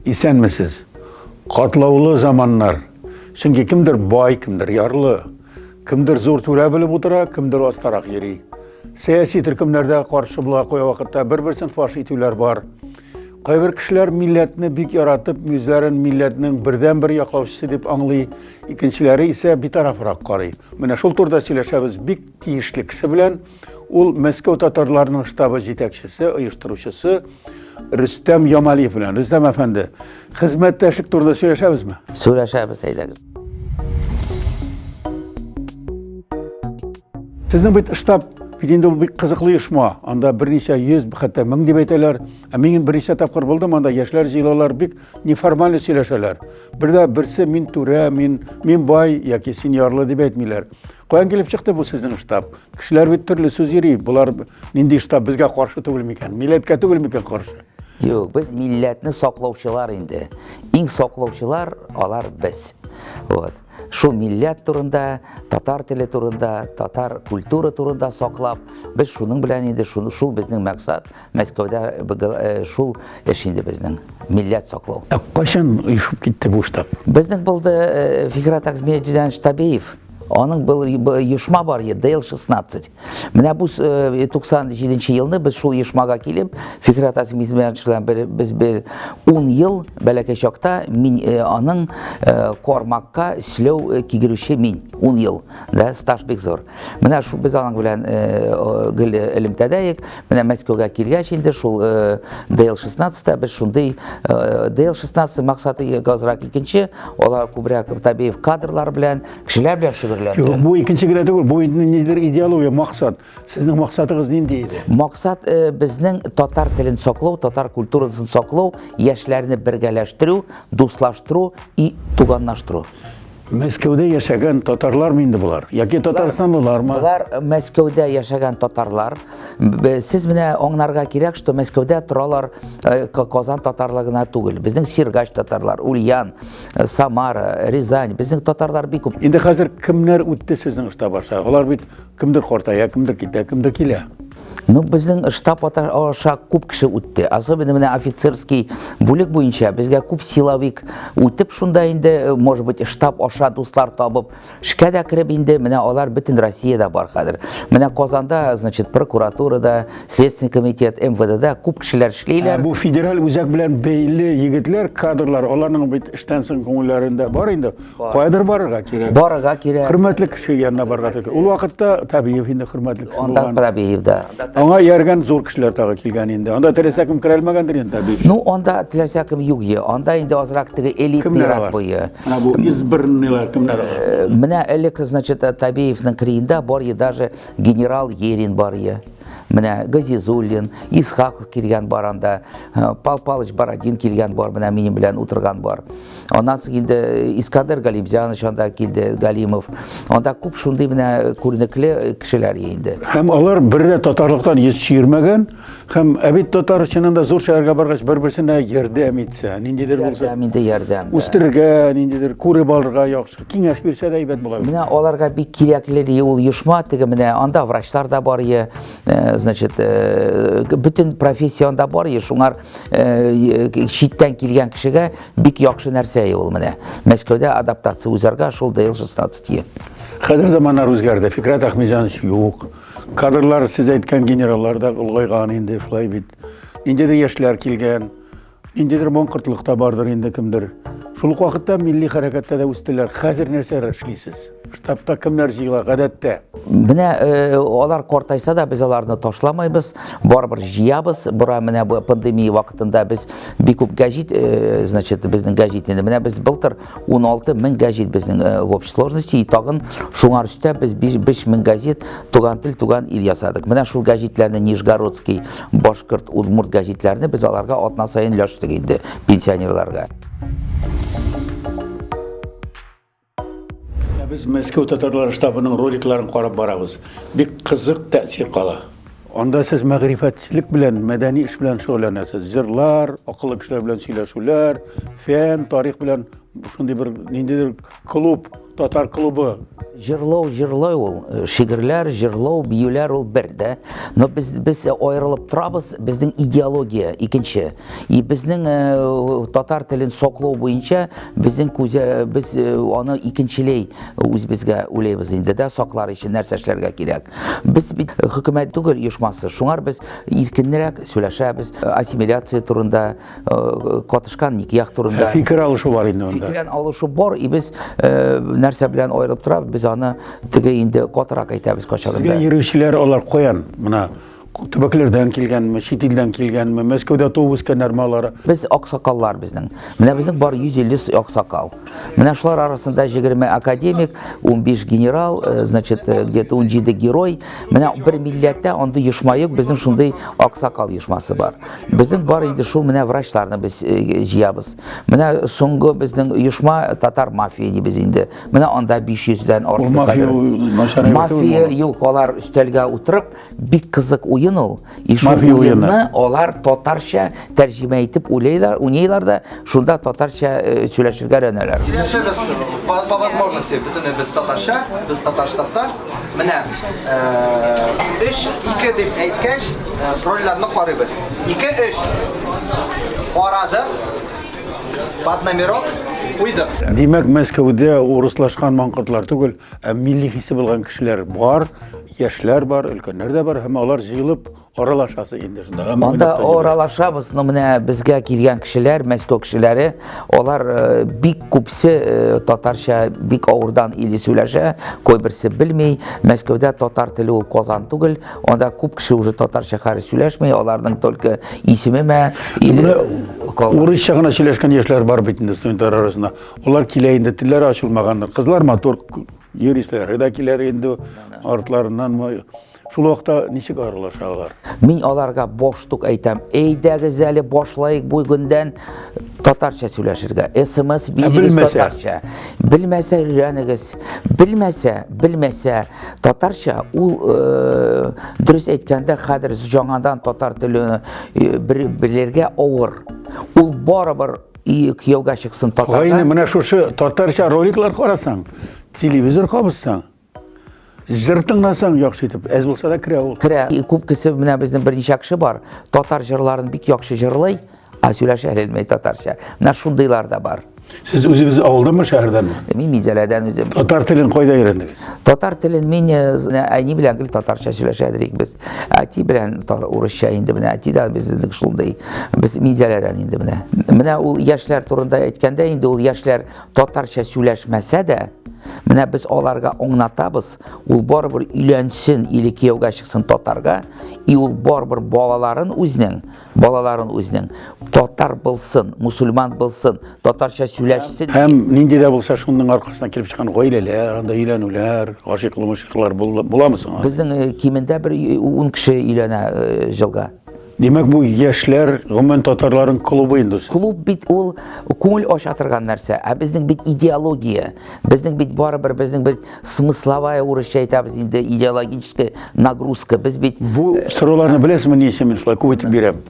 İsenmisiz? Katlaulu zamanlar. Çünkü kimdir boy, kimdir yarlı, kimdir zor tura bilip otura, kimdir ostarak yeri. Siyasi türkümlerde karşı bula koya vakitte bir-birsin faş itüler var. Kayber kişiler milletini bik yaratıp, yüzlerin milletinin birden-bir yaklaşısı deyip anlay, ikincileri ise bir tarafırak qaray. Mine şol turda söyleşemiz bik tiyişli kişi bilen, ol Moskva Tatarlarının ştabı jetekçisi, uyuşturuşusu Rüstem Yamaliyev bilen. Rüstem Efendi, hizmetteşlik turda söyleşemiz mi? Söyleşemiz eylegiz. Sizin bu ştab bir kızıklı işma. Anda bir neçe yüz, hatta ming deb aytaylar. Menin bir neçe tapqir bildim, anda yaşlar jilolar bik neformal söyleşeler. Birde birisi min tura, min boy yoki seniorli deb aytmaylar. Qo'yan kelib chiqdi bu sizning shtab? Kishilar bir turli so'z yuriy. Bular nindi shtab bizga qarshi tugilmikan, millatga tugilmikan qarshi. Yo'q, biz millatni saqlovchilar endi. Eng saqlovchilar ular biz. Вот. Şu millet turunda, tatar tili turunda, tatar kultura turunda saqlab, biz şunun bilan endi şul bizning maqsad. Moskvada şul eşindi bizning millet saqlov. Qachon uyushib ketdi bu shtab? Bizning bildi Fikrat Akmedjidan Shtabeyev. Onun uyuşma var ya, DL-16. Mine bu 97 yılında biz şu uyuşmaga kelip, Fikret Akmedjidan biz bir 10 yıl belki onun kormakka silev kigirişi min 10 yıl da staj bek zor. Mine şu biz onun bilen elimtedeyik. Mine Moskva'ga kelgeç indi şu DL-16'da biz şunday DL-16 maksadı gazrak ikinci, olar kubrak tabii kadrlar bilen, kişiler bilen şübürler. Yo'q, bu ikkinchi grada bu nedir ideologiya, maqsad. Sizning maqsadingiz nima deydi? Maqsad bizning tatar tilini saqlov, tatar kulturasini saqlov, yoshlarni birgalashtiruv, do'stlashtirish va tuganlashtiruv. Moskvada yaşagan Tatarlar mı indi bular? Yoki Tataristondalar mı? Bular Moskvada yaşagan tatarlar. Siz mine onlarga kerak, что Moskvada turalar Kazan tatarligina tugul. Bizning Sirgaç tatarlar, Ulyan, Samara, Rizan, bizning tatarlar bek ko'p. Endi hozir kimlar o'tdi sizning shtabga? Ular bit kimdir qortaya, kimdir ketdi, kimdir kela. Ну, bizning shtab osha ko'p kishi o'tdi. Особенно mine ofitserskiy bo'lik bo'yicha bizga ko'p silovik o'tib, shunda endi может быть shtab osha do'stlar topib, shkada kirib endi mine ular butun Rossiyada bor hozir. Mine Qozonda, значит, prokuraturada, Следственный komitet, MVDda ko'p kishilar ishlaylar. Bu federal o'zak bilan belli yigitlar, kadrlar, ularning bit ishdan so'ng ko'ngillarida bor endi. Qo'yadir borga kerak. Borga kerak. Hurmatli kishi yanına borga kerak. U vaqtda Tabiyev endi hurmatli kishi Onda bo'lgan. Tabiyevda. Ona yergan zo'r kishilar tag'i kelgan endi. Onda Teresakim kirolmagandir endi Tabiyev. Ну, onda Teresakim yo'q. Onda endi ozroq elitniroq bo'yi. Mana bu izbirnilar kimlar? Mine elik, значит, Табиевның киринде бар и даже генерал Ерин бар я. Міне Газизуллин, Исхаков келген бар анда, Пал Палыч Бородин келген бар, міне менің білен отырған бар. Онан соң енді Искандер Галимзянович анда келді, Галимов. Онда көп шундай міне көрнеклі кішілер енді. Hem alар birde Tatarlıktan yüz çiğirmegen, hem ebit Tatar içinde zor şehirge bargaç birbirine yardım etse, nindidir bolsa. Yardım. Ustirge, nindidir kuri balırga yaxşı, kengeş birse de ibet bular. Mine olarga bir kirekleri ol yuşma, tege mine anda vraçlar da var ya, значит, bütün profesyonda var ya, şunlar şitten kelgen kişiге bik yaxşı нәрсе ol mine. Moskvada adaptatsiya o'zarga şol DL-16 diye. Kadir zamanlar o'zgardi, Fikret Akmedjinovich yo'q. Kadrlar siz aytgan generallarda ulg'aygan endi shulay bit. Nindidir yoshlar kelgan, nindidir mo'nqirtliqda bordir endi kimdir. Shul vaqtda milliy harakatda da o'sdilar. Hozir narsalar ishlaysiz? Shtabda kimlar jiyla odatda? Mine olar qortaysa da biz ularni tashlamaymiz. Baribir jiyamiz. Bura mine bu pandemiya vaqtida biz bir ko'p gazet, значит, bizning gazetini mine biz былтыр 16 ming gazet bizning в общей сложности, tag'in shunlar ustida biz 5 ming gazet tugan til, tugan il yasadik. Mine shul gazetlarni Nijgorodskiy, Boshqirt, Udmurt gazetlarini biz ularga atna sayin ulashdik endi pensionerlarga. Biz Moskva Tatarlar shtabining roliklarini qarab boramiz. Bir qiziq ta'sir qala. Onda siz ma'rifatchilik bilan, madaniy ish bilan shug'ullanasiz. Jurlar, aqlli kishilar bilan suylashuvlar, fan, tarix bilan shunday bir nindidir klub татар клубы. Жырлау ул, шигырьләр, жырлау, биюләр ул бер дә. Но без аерылып торабыз, безнең идеология икенче. И безнең татар телен саклау буенча без аны икенчеләй үзебезгә уйлыйбыз инде дә саклар өчен нәрсә эшләргә кирәк. Без бит хөкүмәт түгел оешмасы. Шуңар без иркенрәк сөйләшәбез, ассимиляция турында, катышкан никях турында. Fikir alышу бар инде анда. Фикерен алышу бар, и без нәрсә белән аерылып торабыз, без аны теге инде катырак әйтәбез качагында. Сезгә йөрүчеләр алар куян, менә төбәкләрдән килгәнме, чит илдән килгәнме, Мәскәүдә туып үскәннәрме алар? Без аксакаллар безнең. Менә безнең бар 150 аксакал. Менә шулар арасында 20 академик, 15 генерал, значит, где-то 17 герой. Менә бер милләттә анда оешма юк, безнең шундый аксакал оешмасы бар. Безнең бар инде шул менә врачларны без җыябыз. Менә соңгы безнең оешма татар мафия дибез инде. Менә анда 500-дән артык. Мафия юк, алар өстәлгә утырып, бик кызык уен ул. И шул уенны алар татарча тәрҗемә итеп уйлыйлар да, шунда татарча сөйләшергә өйрәнәләр. Сөйләшәбез по возможности бөтенләй без татарча, без татарстанда. Менә 3-2 дип әйткәч, рольләрне карыйбыз. 2-3 карады. Под номерок уйдык. Димәк, Мәскәүдә урыслашкан маңкортлар түгел, милли хисе булган кешеләр бар, яшьләр бар, өлкәннәр дә бар, һәм алар җыелып аралашасы инде шунда. Анда аралашабыз, но менә безгә килгән кешеләр, Мәскәү кешеләре, алар бик күпсе татарча бик авырдан или сөйләшә, кайберсе белми. Мәскәүдә татар теле ул Казан түгел, анда күп кеше уже татарча хәр сөйләшмәй, аларның только исеме урысча гына сөйләшкән яшьләр бар бит инде студентлар арасында. Алар килә инде, телләре ачылмаганнар. Кызлар матур юристлар да киләр инде артларыннан. Шул вакытта ничек аралашалар? Мин аларга боштук әйтәм. Әйдәгез әле башлайык бу көндән татарча сөйләшергә. СМС бирегез татарча. Белмәсә өйрәнегез. Белмәсә татарча ул дөрес әйткәндә хәзер жаңадан татар телен белергә авыр. Ул барыбер кияүгә чыксын татарга. Айны менә шушы татарча роликлар карасаң, телевизор кабызсаң, җыр тыңласаң яхшы итеп, әз булса да керә ул. Керә. Күп кеше менә безнең берничә кеше бар. Татар җырларын бик яхшы җырлый, а сөйләшә белмәй татарча. Менә шундыйлар да бар. Сез үзегез авылданмы, шәһәрдәнме? Мин Мизәләдән үзем. Татар телен кайда өйрәндегез? Татар телен мин әни белән гел татарча сөйләшәдек без. Әти белән урысча инде менә әти дә безнең шулдай. Без Мизәләдән инде менә. Менә ул яшьләр турында әйткәндә инде ул яшьләр татарча сөйләшмәсә дә, менә без аларга аңлатабыз, ул барыбер өйләнсен, или кияүгә чыксын татарга, и ул барыбер балаларын үзенең татар булсын, мусульман булсын, татарча сөйләшсен. Һәм нинди дә булса шуның аркасынан килеп чыккан гаиләләр, анда өйләнүләр, гашыклы-мушыклар буламы соң? Безнең кимендә бер 10 кеше өйләнә елга. Демәк, бу яшьләр гомумән татарларның клубы инде. Клуб бит ул күңел ача торган нәрсә, ә безнең бит идеология. Безнең бит барыбер безнең бит смысловая урысча әйтәбез инде, идеологическая нагрузка. Без бит Бу сорауларны беләсезме, ничә мин шулай күп итеп бирәм.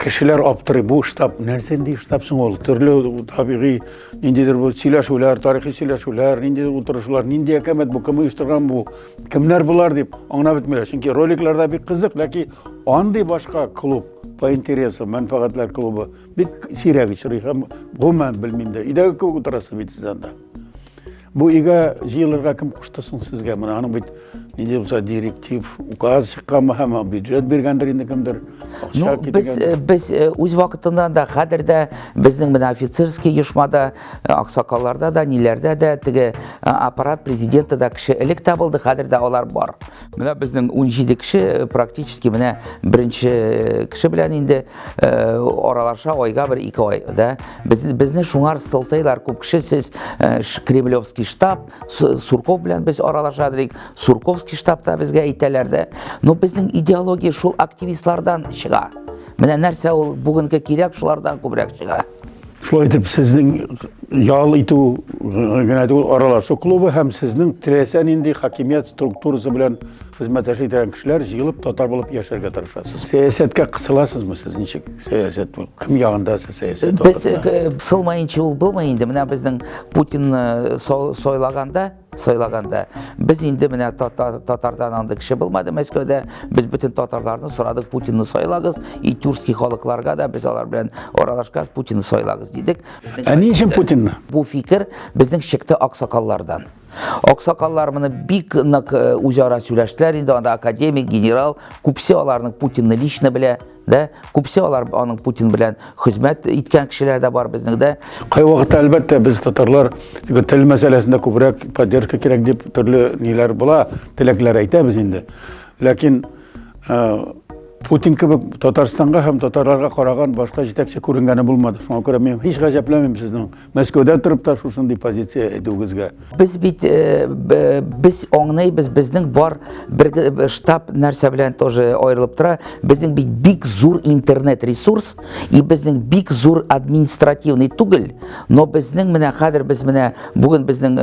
Кешеләр аптырый, бу штаб нәрсә ди штаб соң ул? Төрле табигый ниндидер бу сөйләшүләр, тарихи сөйләшүләр, ниндидер утырышлар, нинди әкәмәт бу, кем оештырган бу, кемнәр булар дип аңлап бетмиләр. Чөнки роликларда бик кызык, ләкин андый башка клуб по интересу, мәнфәгатьләр клубы бик сирәк очрый һәм гомумән белмим дә. Идәгә күп утырасы бит сез анда. Бу игә җыелырга кем кушты соң сезгә? Менә аның бит нинди булса директив, указ чыкканмы һәм бюджет биргәндер инде кемдер. Без үз вакытында да хәзер дә безнең менә офицерский оешмада, аксакалларда да, ниләрдә дә теге аппарат президенты да кеше элек тә булды, хәзер дә алар бар. Менә безнең 17 кеше практически менә беренче кеше белән инде аралаша айга бер 2 ай да. Безне шуңар сылтайлар күп кеше, сез Кремлевский штаб, Сурков белән без аралашадык, Сурковский штабта безгә әйтәләр дә. Но безнең идеология шул активистлардан чыга. Менә нәрсә ул бүгенге кирәк, шулардан күбрәк чыга. Шулай итеп, сезнең ял итү аралашу клубы һәм сезнең теләсән инде хакимият структурасы белән хезмәттәшлек итәргән кешеләр җыелып татар булып яшәргә тырышасыз. Сәясәткә кысыласызмы сез? Ничек сәясәт? Кем ягында сез сәясәт? Без сылмайынчы ул булмый инде. Менә безнең Путин сайлаганда без инде менә татардан анда кеше булмады Мәскәүдә. Без бөтен татарларны сорадык, Путинны сайлагыз, и тюркский халыкларга да без алар белән аралашкас, Путинны сайлагыз дидек. Ә ни өчен Путинны? Бу фикер безнең шекте аксакаллардан. Аксакаллар моны бик нык үзара сөйләштеләр инде, анда академик, генерал, күпсе аларның Путинны лично белә, да? Күпсе алар аның Путин белән хезмәт иткән кешеләр дә бар безнең дә. Кай вакытта әлбәттә без татарлар тел мәсьәләсендә күбрәк поддержка кирәк дип төрле ниләр була, теләкләр әйтәбез инде. Ләкин Путин кебек Татарстанга һәм татарларга караган башка җитәкче күренгәне булмады. Шуңа күрә мин һич гаҗәпләнмим сезнең Мәскәүдә торып та шушындый позиция әйтүегезгә. Без бит без аңлыйбыз, безнең бар бер штаб нәрсә белән тоже аерылып тора. Безнең бит бик зур интернет ресурс и безнең бик зур административный түгел, но безнең менә хәзер без менә бүген безнең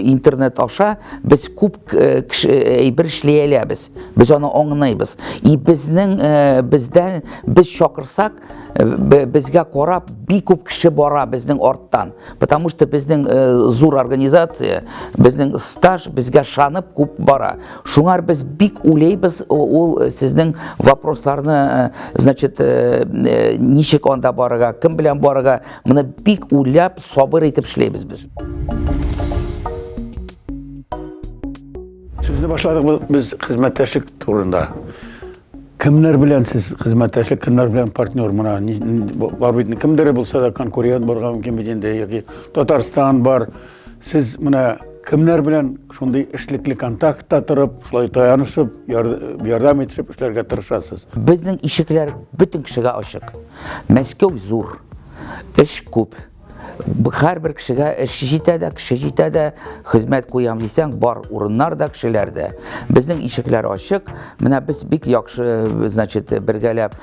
интернет аша без күп әйбер эшләй алабыз. Без аны аңлыйбыз. И безнең бездән без шакырсак безгә карап бик күп кеше бара безнең арттан, потому что безнең зур организация, безнең стаж безгә шанып күп бара. Шуңар без бик уйлыйбыз ул сезнең вопросларны, значит, ничек анда барырга, кем белән барырга, моны бик уйлап, сабыр итеп эшләйбез без. Сүзне башладык без хезмәттәшлек турында. Кемнәр белән сез хезмәттәшлек, кемнәр белән партнер мона бар бит, кемдер булса да конкурент барга мөмкин бит инде, яки Татарстан бар. Сез мона кемнәр белән шундый эшлекле контактта торып, шулай таянышып, ярдәм итеп эшләргә тырышасыз? Безнең ишекләр бөтен кешегә ачык. Мәскәү зур, эш күп. Һәрбер кешегә эш җитә дә, кеше җитә дә, хезмәт куям дисәң, бар урыннар да, кешеләр дә. Безнең ишекләр ачык. Менә без бик яхшы, значит, бергәләп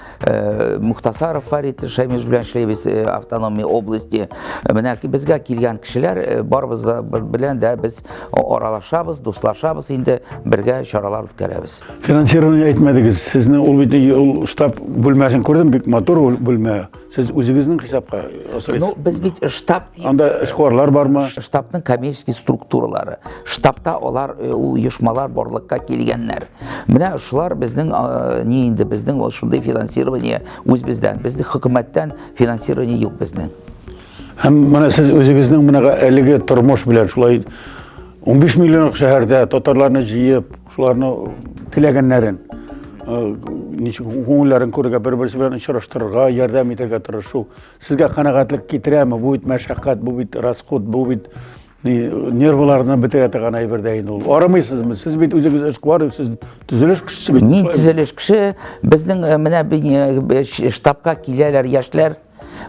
Мухтасаров Фарид Шәймиш белән эшләйбез автономия области. Менә безгә килгән кешеләр барыбыз белән дә без аралашабыз, дуслашабыз, инде бергә чаралар үткәрәбез. Финансирование әйтмәдегез. Сезне ул бит штаб бүлмәсен күрдем, бик матур бүлмә. Сез үзегезнең хисапка асырыйсыз. Ну, без бит штаб, анда эшкуарлар бармы? Штабның коммерческий структуралары. Штабта алар ул оешмалар барлыкка килгәннәр. Менә шулар безнең ни инде безнең шундый финансирование үз бездән. Безнең хөкүмәттән финансирование юк безнең. Һәм менә сез үзегезнең менә әлеге тормыш белән шулай 15 миллион шәһәрдә татарларны җыеп, шуларны теләгәннәрен ничек күңелләрен күрергә, бер-берсе белән очраштырырга, ярдәм итәргә тырышу. Сезгә канәгатьлек китерәме? Бу бит мәшәкать, бу бит расход, бу бит нервларны бетерә торган әйбер дә инде ул. Арамыйсызмы? Сез бит үзегез эшкуар, сез төзелеш кешесе бит. Мин төзелеш кеше, безнең менә штабка киләләр яшьләр.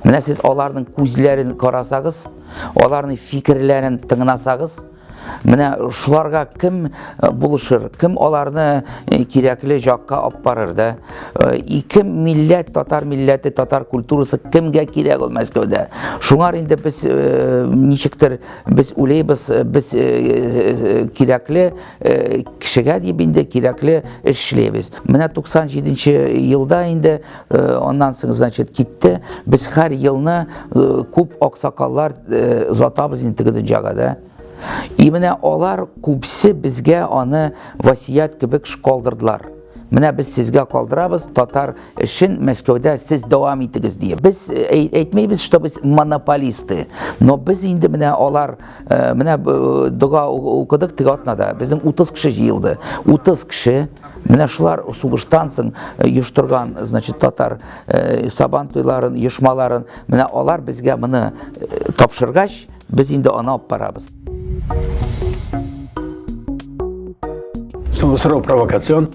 Менә сез аларның күзләрен карасагыз, аларның фикерләрен тыңласагыз, менә шуларга кем булышыр, кем аларны кирәкле җакка алып барыр да. Ике милләт, татар милләте, татар культурасы кемгә кирәк ул Мәскәүдә. Шуңар инде без ничектер без уйлыйбыз, без кирәкле кешегә дип инде кирәкле эшләйбез. Менә 97нче елда инде аннан соң, значит, китте. Без һәр елны күп аксакаллар озатабыз инде теге дөньяга. И менә алар күпсе безгә аны васият кебек калдырдылар. Менә без сезгә калдырабыз, татар эшен Мәскәүдә сез дәвам итегез дип. Без әйтмәйбез, что без монополисты, но без инде менә алар менә дуга укыдык теге атнада. Безнең 30 кеше җыелды. 30 кеше менә шулар сугыштан соң оештырган, значит, татар сабан туйларын, оешмаларын, менә алар безгә моны тапшыргач, без инде аны алып барабыз. Соңгы сорау провокацион.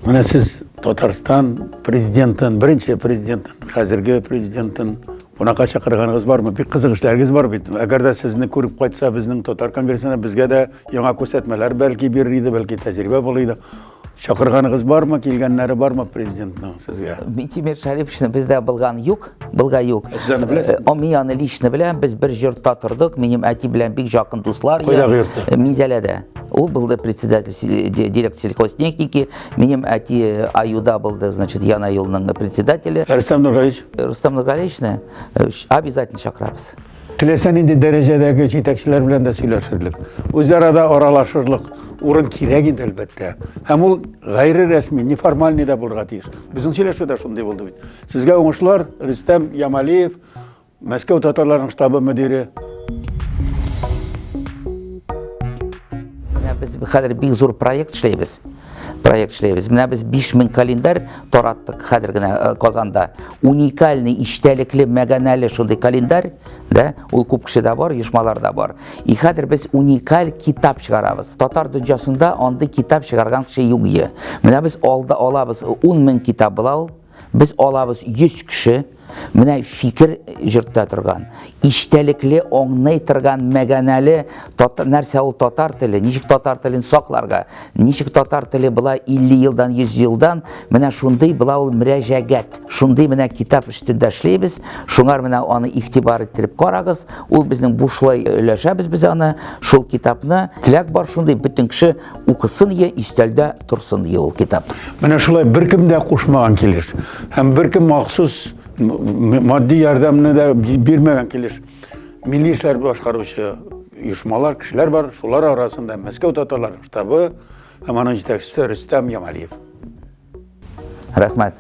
Менә сез Татарстан президентын, беренче президентын, хәзерге президентын бунака чакырганыгыз бармы? Бик кызык эшләрегез бар бит. Әгәр дә сезне күреп кайтса безнең татар конгрессына, безгә дә яңа күрсәтмәләр бәлки бирер иде, бәлки тәҗрибә булыр иде. Чакырганыгыз бармы, килгәннәре бармы президентның сезгә? Минтимер Шәриповичны бездә булган юк. Булга юк. Сез аны беләсезме? Мин аны лично беләм, без бер йортта тордык, минем әти белән бик жақын дуслар. Кайдагы йортта? Минзәләдә. Ул булды председатель директор сельхозтехники, минем әти Аюда булды, значит, Яна юлның председателе. Рустам Нургалич, Рустам Нургаличны обязательно чакырабыз. теләсәң инде дәрәҗәдәге җитәкчеләр белән дә сөйләшерлек. Үзара аралашырлык урын кирәк инде әлбәттә. Һәм ул гайре рәсми, неформальный да булырга тиеш. Безнең сөйләшү дә шундый булды бит. Сезгә уңышлар, Рөстәм Ямалиев, Мәскәү татарларының штабы мөдире. Biz хәзер бик зур проект эшләйбез. Менә без 5000 календарь тараттык хәзер генә Казанда. Уникальный, иштәлекле, мәгънәле шундый календарь, да, ул күп кешедә бар, оешмаларда бар. И хәзер без уникаль китап чыгарабыз. Татар дөньясында андый китап чыгарган кеше юк ие. Менә без алабыз 10 000 китап була ул. Biz алабыз 100 кеше. Менә фикер җыртта торган, иштәлекле, аңлый торган, мәгънәле нәрсә ул татар теле, ничек татар телен сакларга, ничек татар теле була 50 елдан, 100 елдан, менә шундый була ул мөрәҗәгать. Шундый менә китап өстендә эшләйбез, шуңар менә аны игътибар иттереп карагыз. Ул безнең бушлай өләшәбез без аны, шул китапны. Теләк бар шундый бөтен кеше укысын я, истәлдә турсын я ул китап. Менә шулай беркем дә кушмаган килеш. Һәм беркем махсус maddi yardımını da bilmeyen kilir. Milli İşler Başkarışı uyuşmalar, kişiler var. Şular arasında Moskova Tatarların ştabı, hemen yetekçisi Rüstem Yamaliyev. Rahmet.